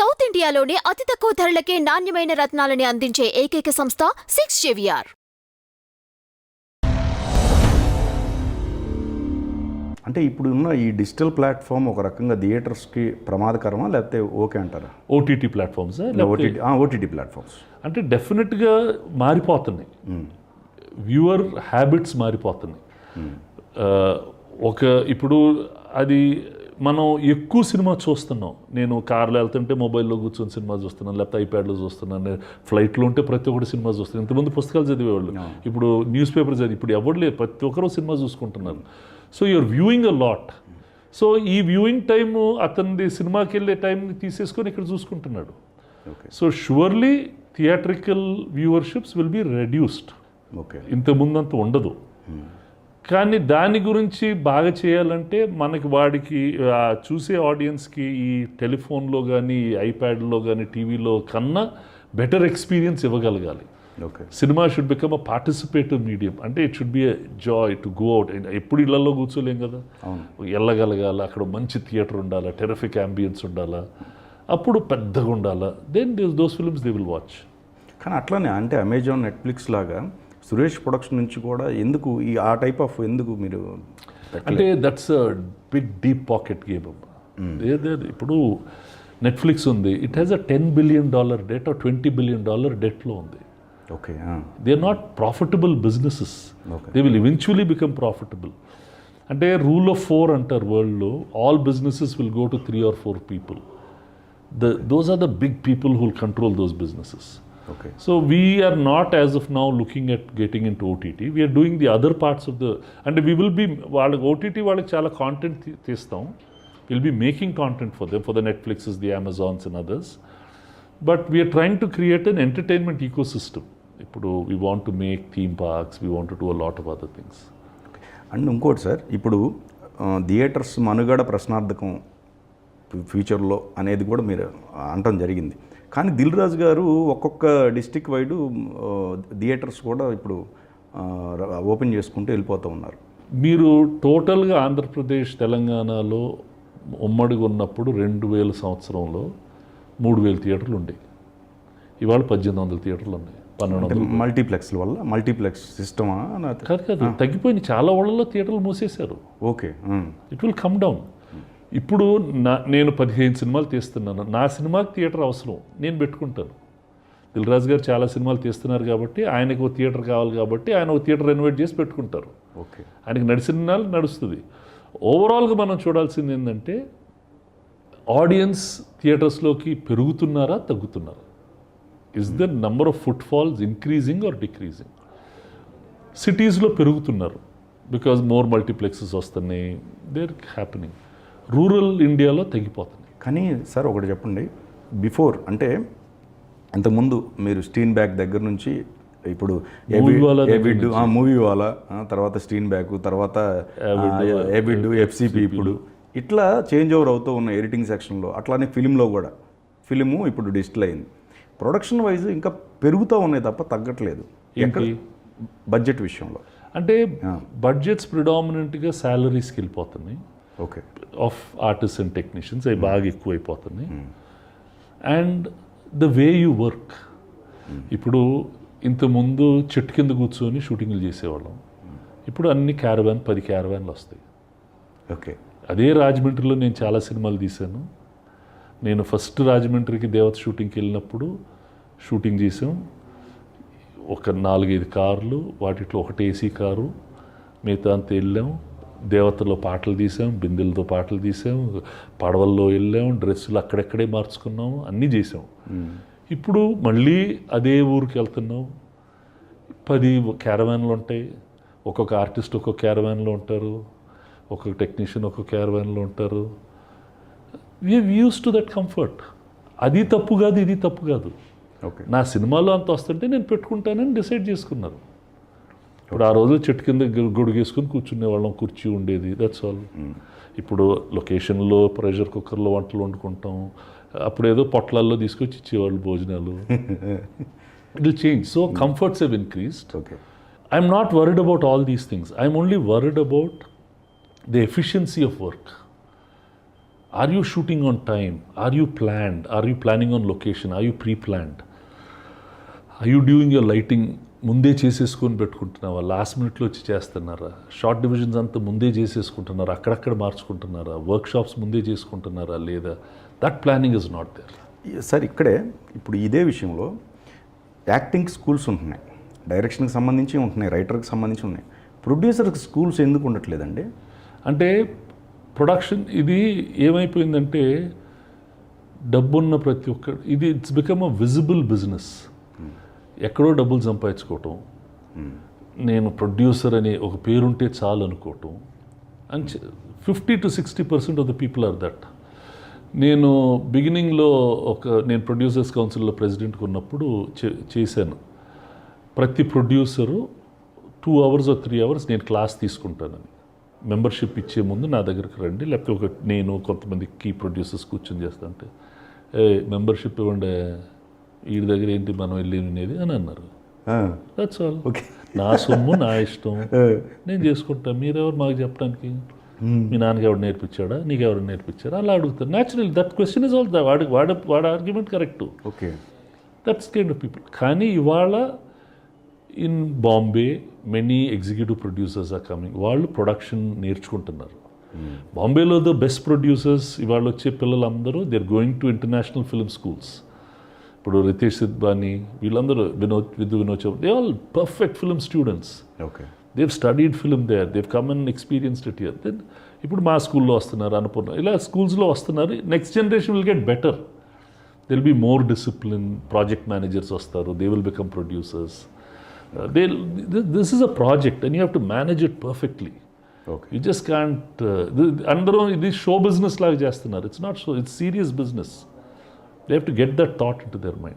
South ఇండియాలోనే అతి తక్కువ ధరలకే నాణ్యమైన రత్నాలని అందించే ఏకైక సంస్థ 6JVR. అంటే ఇప్పుడు ఉన్న ఈ డిజిటల్ ప్లాట్ఫామ్ ఒక రకంగా థియేటర్స్కి ప్రమాదకరమా లేకపోతే ఓకే అంటారా? ఓటీటీ ప్లాట్ఫామ్స్ ఓటీటీ ప్లాట్ఫామ్స్ అంటే డెఫినెట్గా మారిపోతున్నాయి. వ్యూవర్ హ్యాబిట్స్ మారిపోతున్నాయి. ఇప్పుడు అది మనం ఎక్కువ సినిమా చూస్తున్నాం. నేను కార్లో వెళ్తుంటే మొబైల్లో కూర్చొని సినిమా చూస్తున్నాను, లేకపోతే ఐప్యాడ్లో చూస్తున్నాను, ఫ్లైట్లో ఉంటే ప్రతి ఒక్కటి సినిమా చూస్తున్నాను. ఇంతకుముందు పుస్తకాలు చదివేవాళ్ళు, ఇప్పుడు న్యూస్ పేపర్ చదివి, ఇప్పుడు ఎవరు లేదు, ప్రతి ఒక్కరు సినిమా చూసుకుంటున్నారు. So you're viewing a lot. So ఈ వ్యూయింగ్ టైము అతనిది సినిమాకి వెళ్ళే టైంని తీసేసుకొని ఇక్కడ చూసుకుంటున్నాడు. So surely theatrical viewerships will be reduced. ఇంతకుముందంత ఉండదు. కానీ దాని గురించి బాగా చేయాలంటే మనకి వాడికి చూసే ఆడియన్స్కి ఈ టెలిఫోన్లో కానీ ఐప్యాడ్లో కానీ టీవీలో కన్నా బెటర్ ఎక్స్పీరియన్స్ ఇవ్వగలగాలి. Cinema should become a participative medium. అంటే it should be a joy to go out. ఎప్పుడు ఇళ్లలో కూర్చోలేం కదా, వెళ్ళగలగాల, అక్కడ మంచి థియేటర్ ఉండాలా, టెరిఫిక్ అంబియన్స్ ఉండాలా, అప్పుడు పెద్దగా ఉండాలా. Then those films they will watch. కానీ అట్లానే అంటే అమెజాన్, నెట్ఫ్లిక్స్ లాగా సురేష్ ప్రొడక్షన్ నుంచి కూడా ఎందుకు ఆ టైప్ ఆఫ్ ఎందుకు మీరు అంటే that's a big deep pocket game. ఇప్పుడు నెట్ఫ్లిక్స్ ఉంది, it has a $10 billion debt or $20 billion డెట్లో ఉంది. Okay, they are not profitable businesses. They will eventually become profitable. అంటే రూల్ ఆఫ్ 4 అంటారు వరల్డ్లో. All businesses will go to 3 or 4 people. Those are the big people who will control those businesses. Okay. So we are not as of now looking at getting into OTT. We are doing the other parts of the, and we will be, OTT వాళ్ళకి చాలా content తీస్తాం. We'll be making content for them, for the Netflixes, the Amazons and others. But we are trying to create an entertainment ecosystem. ఇప్పుడు we want to make theme parks, we want to do a lot of other things. And ఇంకోటి sir, ఇప్పుడు theatres మనుగడ ప్రశ్నార్థకం ఫ్యూచర్లో అనేది కూడా మీరు అనటం జరిగింది. కానీ దిల్ రాజు గారు ఒక్కొక్క డిస్టిక్ వైడు థియేటర్స్ కూడా ఇప్పుడు ఓపెన్ చేసుకుంటూ వెళ్ళిపోతూ ఉన్నారు. మీరు టోటల్గా ఆంధ్రప్రదేశ్, తెలంగాణలో ఉమ్మడిగా ఉన్నప్పుడు 2000 సంవత్సరంలో 3000 థియేటర్లు ఉండేవి. ఇవాళ 1800 థియేటర్లు ఉన్నాయి. 1200 మల్టీప్లెక్స్ల వల్ల, మల్టీప్లెక్స్ సిస్టమా? కాదు, తగ్గిపోయింది. చాలా ఊళ్ళలో థియేటర్లు మూసేశారు. Okay, it will come down. ఇప్పుడు నేను 15 సినిమాలు తీస్తున్నాను. నా సినిమాకి థియేటర్ అవసరం, నేను పెట్టుకుంటాను. దిల్ రాజు గారు చాలా సినిమాలు తీస్తున్నారు కాబట్టి ఆయనకు ఒక థియేటర్ కావాలి కాబట్టి ఆయన ఒక థియేటర్ రెనోవేట్ చేసి పెట్టుకుంటారు. ఓకే, ఆయనకి నడిచిన నడుస్తుంది. ఓవరాల్గా మనం చూడాల్సింది ఏంటంటే ఆడియన్స్ థియేటర్స్లోకి పెరుగుతున్నారా, తగ్గుతున్నారా? Is the number of footfalls increasing or decreasing? సిటీస్లో పెరుగుతున్నారు బికాజ్ మోర్ మల్టీప్లెక్సెస్ వస్తున్నాయి, దే ఆర్ హ్యాపెనింగ్. రూరల్ ఇండియాలో తగ్గిపోతుంది. కానీ సార్ ఒకటి చెప్పండి, బిఫోర్ అంటే ఇంతకుముందు మీరు స్టీన్ బ్యాగ్ దగ్గర నుంచి ఇప్పుడు మూవీ వాలా, తర్వాత స్టీన్ బ్యాగ్, తర్వాత ఎవిడ్, FCP, ఇప్పుడు ఇట్లా చేంజ్ ఓవర్ అవుతూ ఉన్న ఎడిటింగ్ సెక్షన్లో. అట్లానే ఫిలింలో కూడా, ఫిలిము ఇప్పుడు డిజిటల్ అయింది. ప్రొడక్షన్ వైజ్ ఇంకా పెరుగుతూ ఉన్నాయి తప్ప తగ్గట్లేదు. బడ్జెట్ విషయంలో అంటే బడ్జెట్స్ ప్రిడామినెంట్గా శాలరీస్కి వెళ్ళిపోతున్నాయి. Okay, of artist and technicians అవి బాగా ఎక్కువైపోతున్నాయి. And the way you work, ఇప్పుడు ఇంతకుముందు చెట్టు కింద కూర్చొని షూటింగ్లు చేసేవాళ్ళం. ఇప్పుడు అన్ని 10 క్యారవాన్లు వస్తాయి. ఓకే, అదే రాజమండ్రిలో నేను చాలా సినిమాలు తీశాను. నేను ఫస్ట్ రాజమండ్రికి దేవత షూటింగ్కి వెళ్ళినప్పుడు షూటింగ్ చేసాం. ఒక 4-5 కార్లు, వాటిలో ఒకటి AC కారు, మిగతా అంతా వెళ్ళాం. దేవతలో పాటలు తీసాం, బిందెలతో పాటలు తీసాం, పడవల్లో వెళ్ళాం, డ్రెస్సులు అక్కడెక్కడే మార్చుకున్నాం, అన్నీ చేసాం. ఇప్పుడు మళ్ళీ అదే ఊరికి వెళ్తున్నాం. 10 క్యారవాన్లు ఉంటాయి. ఒక్కొక్క ఆర్టిస్ట్ ఒక్కొక్క క్యారవాన్లో ఉంటారు, ఒక్కొక్క టెక్నీషియన్ ఒక్కొక్క క్యారవాన్లో ఉంటారు. We're used to that comfort. అది తప్పు కాదు, ఇది తప్పు కాదు. ఓకే, నా సినిమాలో అంత వస్తుంటే నేను పెట్టుకుంటానని డిసైడ్ చేసుకున్నారు. ఇప్పుడు ఆ రోజు చెట్టు కింద గొడుగేసుకుని కూర్చునే వాళ్ళం, కుర్చీ ఉండేది, దట్స్ ఆల్. ఇప్పుడు లొకేషన్లో ప్రెషర్ కుక్కర్లో వంటలు వండుకుంటాం. అప్పుడు ఏదో పొట్లాల్లో తీసుకొచ్చి ఇచ్చేవాళ్ళు భోజనాలు. It will change. So comforts have increased. Okay, I'm not worried about all these things. I'm only worried about the efficiency of work. Are you shooting on time, are you planned, are you planning on location, are you pre planned, are you doing your lighting ముందే చేసేసుకొని పెట్టుకుంటున్నావా, last మినిట్లో వచ్చి చేస్తున్నారా, short divisions అంతా ముందే చేసేసుకుంటున్నారా, అక్కడక్కడ మార్చుకుంటున్నారా, work shops ముందే చేసుకుంటున్నారా లేదా, that planning is not there. Sir ఇక్కడే ఇప్పుడు ఇదే విషయంలో యాక్టింగ్ స్కూల్స్ ఉంటున్నాయి, డైరెక్షన్కి సంబంధించి ఉంటున్నాయి, రైటర్కి సంబంధించి ఉన్నాయి, ప్రొడ్యూసర్కి స్కూల్స్ ఎందుకు ఉండట్లేదండి? అంటే ప్రొడక్షన్ ఇది ఏమైపోయిందంటే డబ్బున్న ప్రతి ఒక్క ఇది it's become a visible business. ఎక్కడో డబ్బులు సంపాదించుకోవటం, నేను ప్రొడ్యూసర్ అనే ఒక పేరుంటే చాలు అనుకోవటం, and 50-60% of the people are that. నేను బిగినింగ్లో నేను ప్రొడ్యూసర్స్ కౌన్సిల్లో ప్రెసిడెంట్గా ఉన్నప్పుడు చేశాను. ప్రతి ప్రొడ్యూసరు 2 hours or 3 hours నేను క్లాస్ తీసుకుంటానని, మెంబర్షిప్ ఇచ్చే ముందు నా దగ్గరికి రండి, లేకపోతే నేను కొంతమంది కీ ప్రొడ్యూసర్స్ కూర్చొని చేస్తానంటే మెంబర్షిప్ ఇవ్వండి, వీడి దగ్గర ఏంటి మనం వెళ్ళి వినేది అని అన్నారు. That's all. ఓకే, నా సొమ్ము నా ఇష్టం, నేను చేసుకుంటా, మీరెవరు మాకు చెప్పడానికి, మీ నాన్నకి ఎవరు నేర్పించాడా, నీకు ఎవరు నేర్పించారా అలా అడుగుతారు. Natural that question is all వాడ argument correct. Okay, that's kind of people. కానీ ఇవాళ in Bombay many executive producers are coming, వాళ్ళు ప్రొడక్షన్ నేర్చుకుంటున్నారు. బాంబేలో ద బెస్ట్ ప్రొడ్యూసర్స్ ఇవాళ వచ్చే పిల్లలందరూ they are going to international film schools. ఇప్పుడు రితేష్ సిద్బానీ వీళ్ళందరూ Vinod Chaudhary, they all perfect film students. Okay, they've studied film there, they've come and experienced it here. Then ఇప్పుడు మా స్కూల్లో వస్తున్నారు, అనుకున్న ఇలా స్కూల్స్లో వస్తున్నారు. Next generation will get better, they will be more discipline, project managers వస్తారు, they will become producers. This is a project and you have to manage it perfectly. Okay, you just can't అందరూ ఇది show business లాగా చేస్తున్నారు. It's not show, it's serious business. They have to get that thought into their mind.